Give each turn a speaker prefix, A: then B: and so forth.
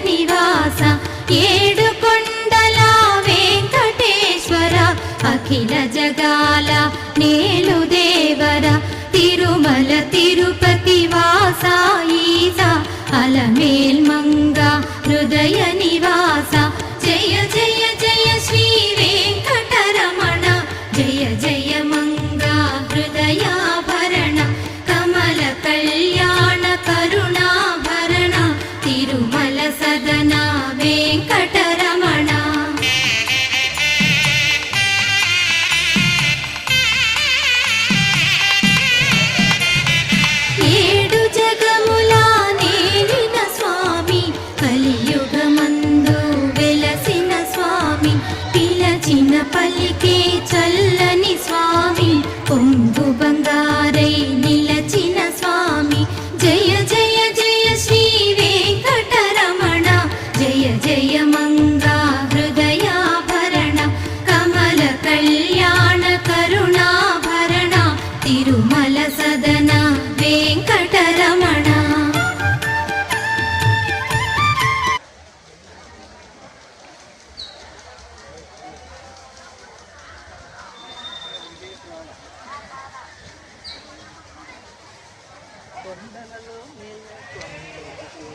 A: నివాస ఏడుకొండల వెంకటేశ్వర అఖిల జగాల నేలు దేవర తిరుమల తిరుపతి వాస ఈస అలమేల్ మంగ హృదయ నివాస జయ జయ జయ శ్రీ వెంకటరమణ జయ జయ మంగ హృదయాభరణ కమల కళ్యాణ కరుణాభరణ తిరుమల సదన వెంకటరమణ ఏడు జగముల నేలిన స్వామి కలియుగమందు వెలసిన స్వామి పిలచిన పలికే చల్లని స్వామి పొంగు బంగారై నిలచిన స్వామి జయ జయ జయ శ్రీ వెంకటరమణ జయ జయ మంగా హృదయాభరణ కమల కళ్యాణ కరుణాభరణ తిరుమల సదన వెంకటరమణ
B: కొండలలో మేల్కొండకు